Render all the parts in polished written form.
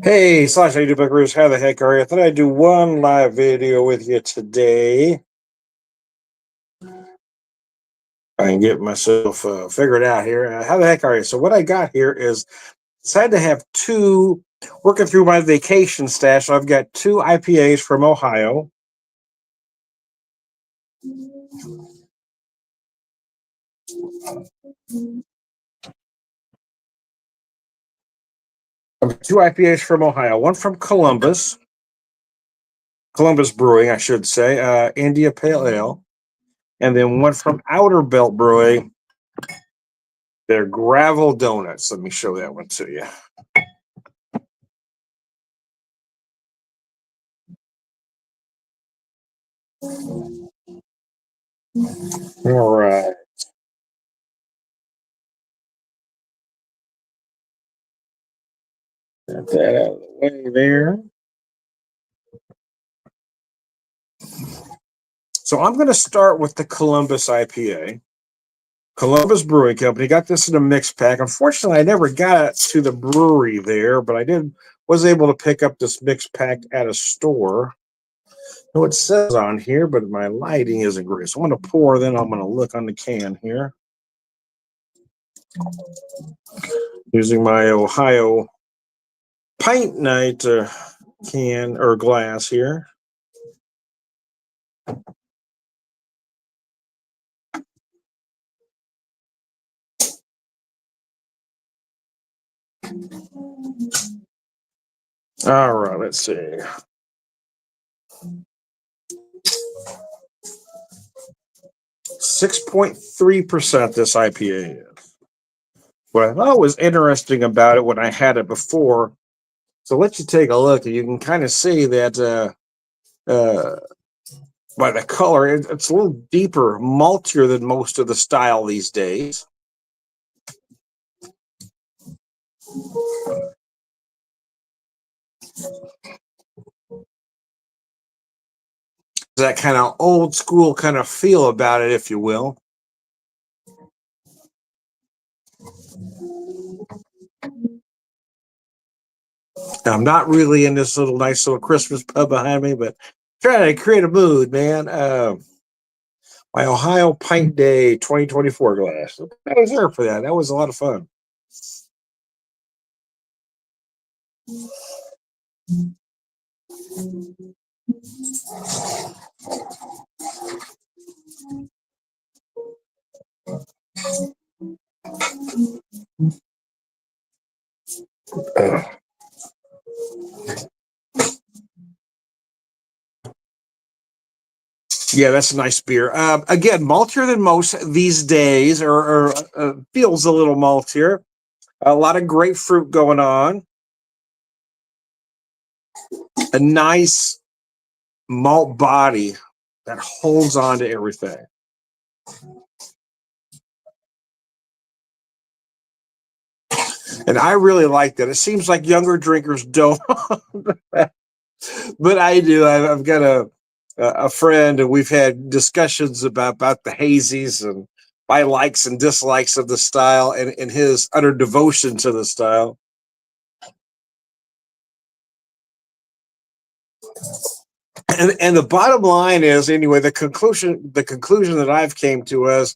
Hey, Slash YouTube Buckaroos, how the heck are you? I thought I'd do one live video with you today. I can get myself figured out here. How the heck are you? So what I got here is decided to have two, working through my vacation stash. So I've got two IPAs from Ohio. Two IPAs from Ohio. One from Columbus Brewing, I should say, India Pale Ale. And then one from Outerbelt Brewing. They're gravel donuts. Let me show that one to you. All right. Get that out of the way there. So I'm going to start with the Columbus IPA. Columbus Brewing Company. Got this in a mix pack. Unfortunately, I never got it to the brewery there, but I was able to pick up this mix pack at a store. I know it says on here, but my lighting isn't great. So I'm going to pour, then I'm going to look on the can here. Using my Ohio Pint Night can or glass here. All right, let's see. 6.3% this IPA is. What I thought was interesting about it when I had it before, so let you take a look, and you can kind of see that by the color, it's a little deeper, maltier than most of the style these days. That kind of old school kind of feel about it, if you will. Now, I'm not really in this nice little Christmas pub behind me, but trying to create a mood, man. My Ohio Pint Day 2024 glass. I was there for that. That was a lot of fun. Yeah, that's a nice beer. Again, maltier than most these days, or feels a little maltier. A lot of grapefruit going on. A nice malt body that holds on to everything. And I really like that. It seems like younger drinkers don't, but I do. I've got a friend, and we've had discussions about the hazies and my likes and dislikes of the style, and his utter devotion to the style. And the bottom line is, anyway, the conclusion that I've came to is,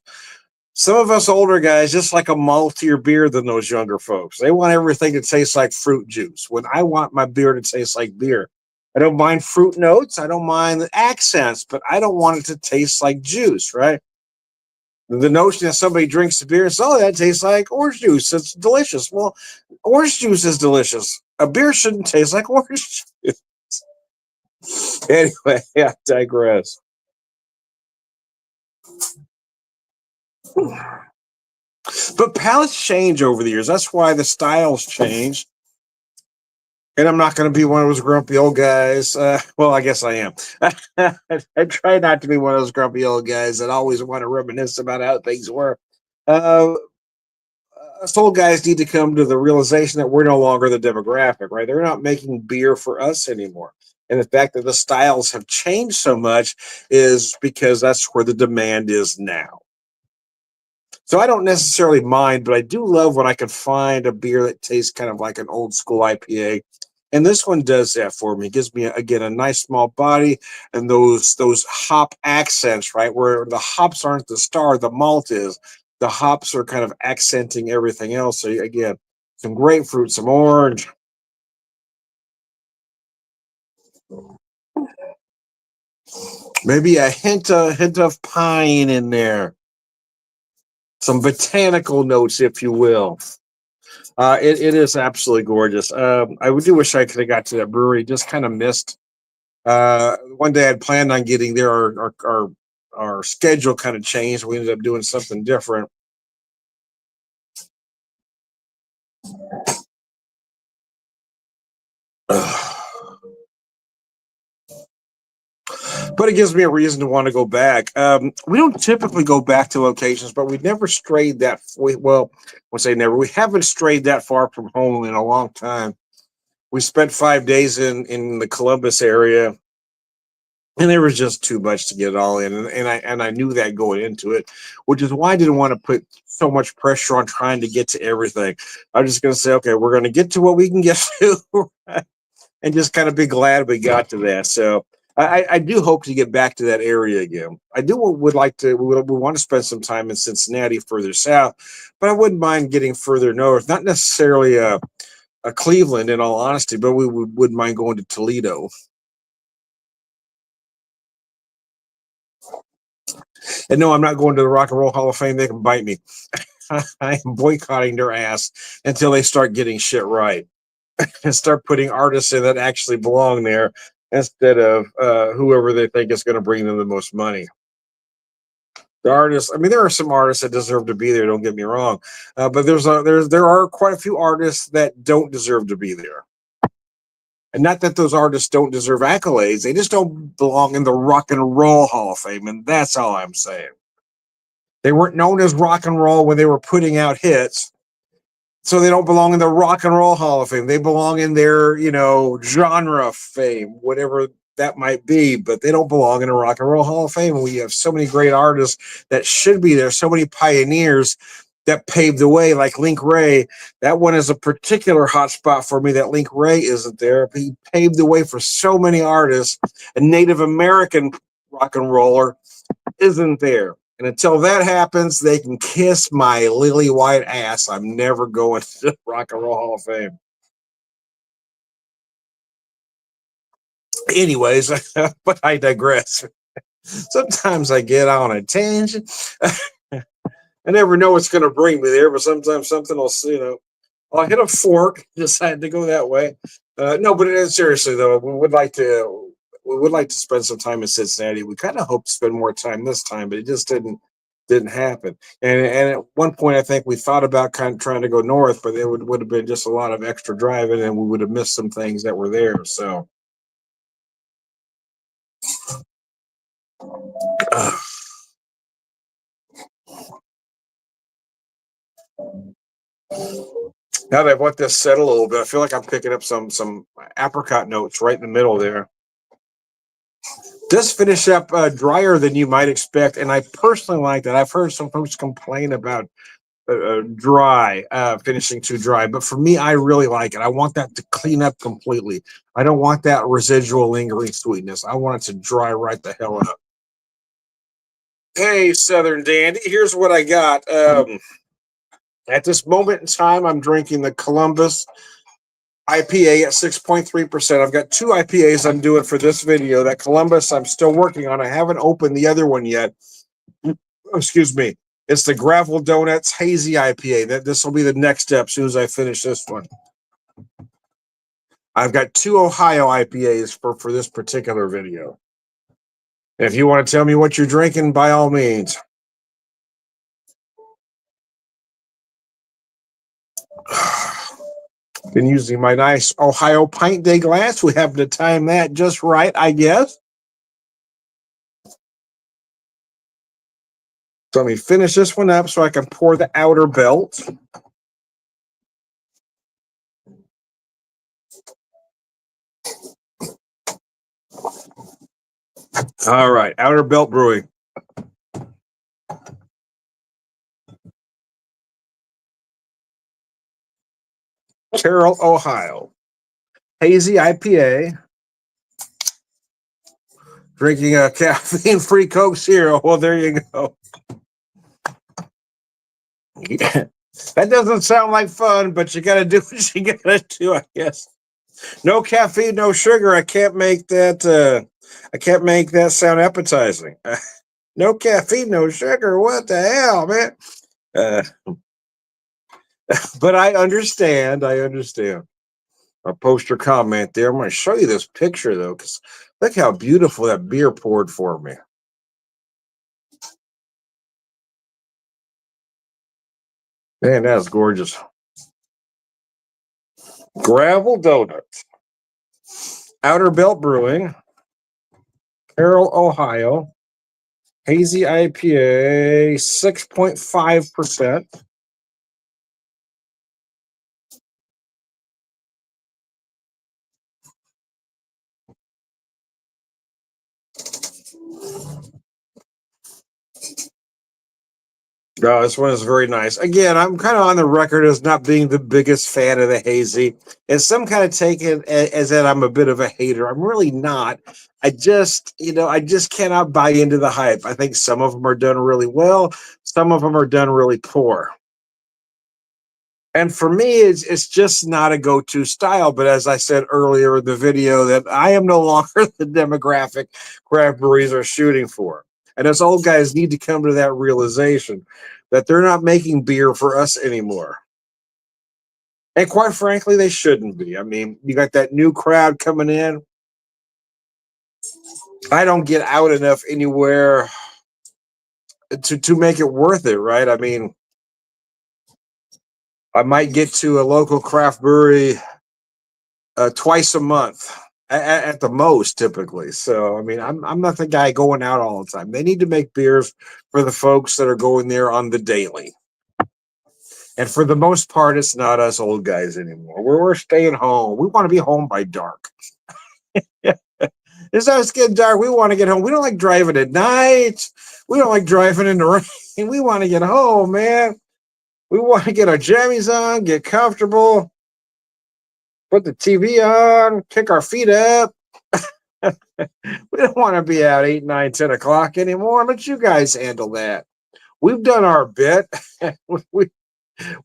some of us older guys just like a maltier beer than those younger folks. They want everything to taste like fruit juice. When I want my beer to taste like beer, I don't mind fruit notes. I don't mind the accents, but I don't want it to taste like juice, right? The notion that somebody drinks the beer and says, oh, that tastes like orange juice. It's delicious. Well, orange juice is delicious. A beer shouldn't taste like orange juice. Anyway, I digress. But palates change over the years. That's why the styles change. And I'm not going to be one of those grumpy old guys. Well, I guess I am. I try not to be one of those grumpy old guys that always want to reminisce about how things were. Us old guys need to come to the realization that we're no longer the demographic, right? They're not making beer for us anymore. And the fact that the styles have changed so much is because that's where the demand is now. So I don't necessarily mind, but I do love when I can find a beer that tastes kind of like an old school IPA. And this one does that for me. It gives me again a nice small body and those hop accents, right? Where the hops aren't the star, the malt is. The hops are kind of accenting everything else. So again, some grapefruit, some orange, maybe a hint of pine in there, some botanical notes, if you will. It is absolutely gorgeous. I do wish I could have got to that brewery. Just kind of missed. One day I'd planned on getting there. Our schedule kind of changed. We ended up doing something different. But it gives me a reason to want to go back. We don't typically go back to locations, but we never strayed that. Well, I would say never. We haven't strayed that far from home in a long time. We spent 5 days in the Columbus area, and there was just too much to get it all in, and I knew that going into it, which is why I didn't want to put so much pressure on trying to get to everything. I'm just going to say, okay, we're going to get to what we can get to, and just kind of be glad we got to that. So I do hope to get back to that area again. I do would like to. We want to spend some time in Cincinnati, further south, but I wouldn't mind getting further north. Not necessarily a Cleveland, in all honesty, but we wouldn't mind going to Toledo. And no, I'm not going to the Rock and Roll Hall of Fame. They can bite me. I am boycotting their ass until they start getting shit right and start putting artists in that actually belong there instead of whoever they think is going to bring them the most money. The artists, I mean, there are some artists that deserve to be there. Don't get me wrong, but there are quite a few artists that don't deserve to be there. And not that those artists don't deserve accolades; they just don't belong in the Rock and Roll Hall of Fame, and that's all I'm saying. They weren't known as rock and roll when they were putting out hits, so they don't belong in the Rock and Roll Hall of Fame. They belong in their, genre fame, whatever that might be, but they don't belong in a Rock and Roll Hall of Fame. And we have so many great artists that should be there, so many pioneers that paved the way, like Link Ray. That one is a particular hot spot for me that Link Ray isn't there. He paved the way for so many artists. A Native American rock and roller isn't there. And until that happens, they can kiss my lily white ass. I'm never going to the Rock and Roll Hall of Fame. Anyways, but I digress. Sometimes I get on a tangent. I never know what's going to bring me there, but sometimes something will, I'll hit a fork, decide to go that way. No, but seriously though, we would like to spend some time in Cincinnati. We kind of hope to spend more time this time, but it just didn't happen. And at one point, I think we thought about kind of trying to go north, but it would have been just a lot of extra driving, and we would have missed some things that were there. So now that I've let this settle a little bit, I feel like I'm picking up some apricot notes right in the middle there. Does finish up drier than you might expect, and I personally like that. I've heard some folks complain about dry, finishing too dry, but for me, I really like it. I want that to clean up completely. I don't want that residual lingering sweetness. I want it to dry right the hell up. Hey, Southern Dandy, here's what I got. At this moment in time, I'm drinking the Columbus IPA at 6.3%. I've got two IPAs I'm doing for this video. That Columbus I'm still working on. I haven't opened the other one yet. Excuse me. It's the Gravel Donuts Hazy IPA. This will be the next step as soon as I finish this one. I've got two Ohio IPAs for this particular video. If you want to tell me what you're drinking, by all means. Been using my nice Ohio pint day glass. We happen to time that just right, I guess. So let me finish this one up so I can pour the Outerbelt. All right, Outerbelt Brewing. Carroll, Ohio. Hazy IPA. Drinking a caffeine-free Coke Zero. Well, there you go. Yeah. That doesn't sound like fun, but you got to do what you got to do, I guess. No caffeine, no sugar. I can't make that. I can't make that sound appetizing. No caffeine, no sugar. What the hell, man? Uh, but I understand. I understand. I'll post your comment there. I'm going to show you this picture though, because look how beautiful that beer poured for me. Man, that's gorgeous. Gravel Donuts. Outerbelt Brewing. Carroll, Ohio. Hazy IPA, 6.5%. No, this one is very nice. Again, I'm kind of on the record as not being the biggest fan of the hazy. And some kind of take it as that I'm a bit of a hater. I'm really not. I just cannot buy into the hype. I think some of them are done really well. Some of them are done really poor. And for me, it's just not a go-to style. But as I said earlier in the video, that I am no longer the demographic craft breweries are shooting for. And us old guys need to come to that realization that they're not making beer for us anymore. And quite frankly, they shouldn't be. I mean, you got that new crowd coming in. I don't get out enough anywhere to make it worth it, right? I mean, I might get to a local craft brewery twice a month at the most, typically. So, I mean, I'm not the guy going out all the time. They need to make beers for the folks that are going there on the daily. And for the most part, it's not us old guys anymore. We're staying home. We want to be home by dark. It's not getting dark. We want to get home. We don't like driving at night. We don't like driving in the rain. We want to get home, man. We want to get our jammies on, get comfortable, put the TV on, kick our feet up. We don't want to be out 8, 9, 10 o'clock anymore. Let you guys handle that. We've done our bit.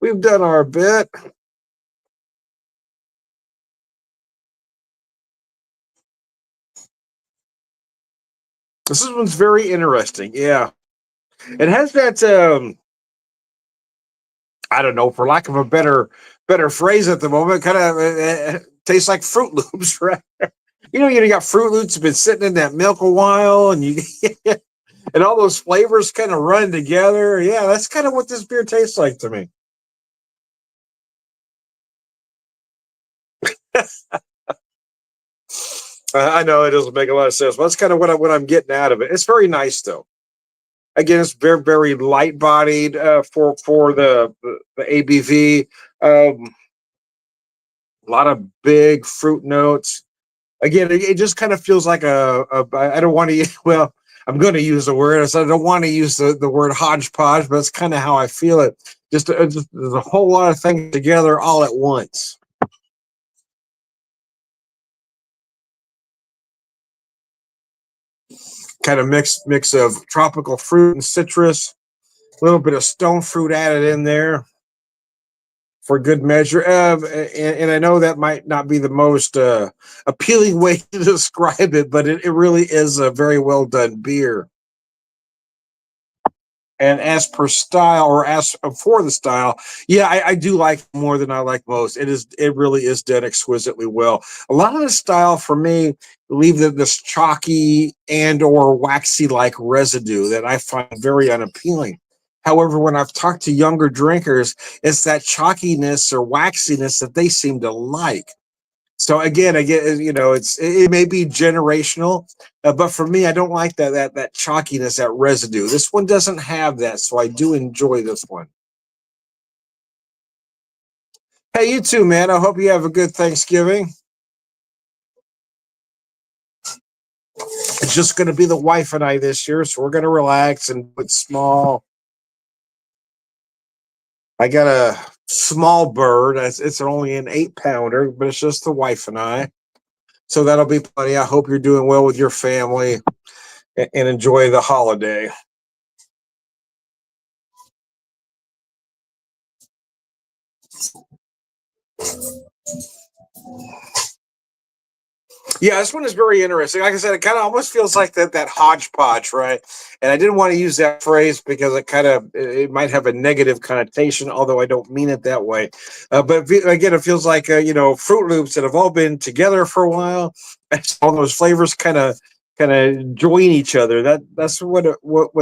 We've done our bit. This one's very interesting. Yeah. It has that I don't know, for lack of a better phrase at the moment, kind of tastes like Fruit Loops, right? You got Fruit Loops been sitting in that milk a while, and you and all those flavors kind of run together. Yeah, that's kind of what this beer tastes like to me. I know it doesn't make a lot of sense, but that's kind of what I'm getting out of it. It's very nice though. Again, it's very light bodied for the ABV. A lot of big fruit notes. Again, it just kind of feels like I don't want to well, I'm going to use the word. So I don't want to use the word hodgepodge, but that's kind of how I feel it. Just there's a whole lot of things together all at once. Kind of mix of tropical fruit and citrus, a little bit of stone fruit added in there for good measure. And I know that might not be the most appealing way to describe it, but it really is a very well done beer. And as per style, or as for the style, yeah, I do like it more than I like most. It really is done exquisitely well. A lot of the style for me leave this chalky and or waxy like residue that I find very unappealing. However, when I've talked to younger drinkers, it's that chalkiness or waxiness that they seem to like. So again, it may be generational, but for me, I don't like that chalkiness, that residue. This one doesn't have that, so I do enjoy this one. Hey, you too, man. I hope you have a good Thanksgiving. It's just going to be the wife and I this year, so we're going to relax and put small. I got small bird. It's only an 8-pounder, but it's just the wife and I. So that'll be plenty. I hope you're doing well with your family and enjoy the holiday. Yeah, this one is very interesting. Like I said, it kind of almost feels like that hodgepodge, right? And I didn't want to use that phrase because it might have a negative connotation, although I don't mean it that way. But again, it feels like Fruit Loops that have all been together for a while. All those flavors kind of join each other. That's what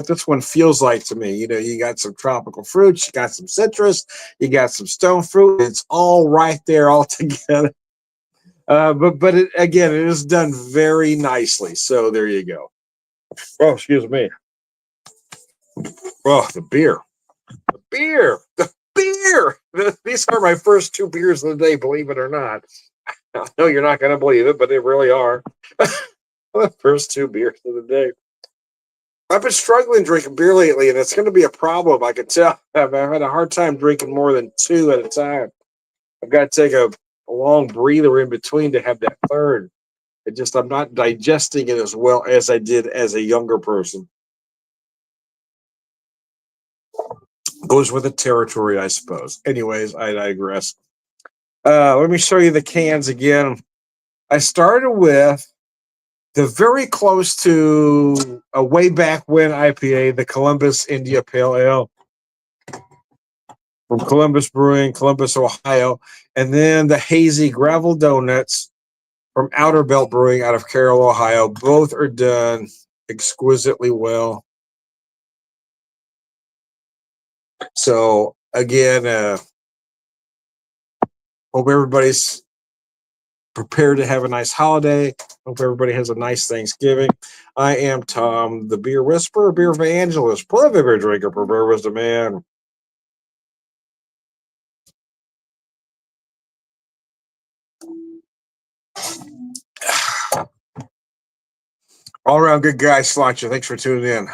this one feels like to me. You got some tropical fruits, you got some citrus, you got some stone fruit. It's all right there, all together. But again, it is done very nicely. So there you go. Oh, excuse me. Oh, the beer, the beer. These are my first two beers of the day. Believe it or not. I know you're not going to believe it, but they really are. The first two beers of the day. I've been struggling drinking beer lately, and it's going to be a problem. I can tell. I've had a hard time drinking more than two at a time. I've got to take a long breather in between to have that third. I'm not digesting it as well as I did as a younger person. Goes with the territory, I suppose. Anyways, I digress. Let me show you the cans again. I started with the very close to a way back when IPA, the Columbus India Pale Ale from Columbus Brewing, Columbus, Ohio, and then the Hazy Gravel Donuts from Outerbelt Brewing out of Carroll, Ohio. Both are done exquisitely well. So again, hope everybody's prepared to have a nice holiday. Hope everybody has a nice Thanksgiving. I am Tom, the beer whisperer, beer evangelist, prolific beer drinker, prepared wisdom man. All around good guy, Sláinte. Thanks for tuning in.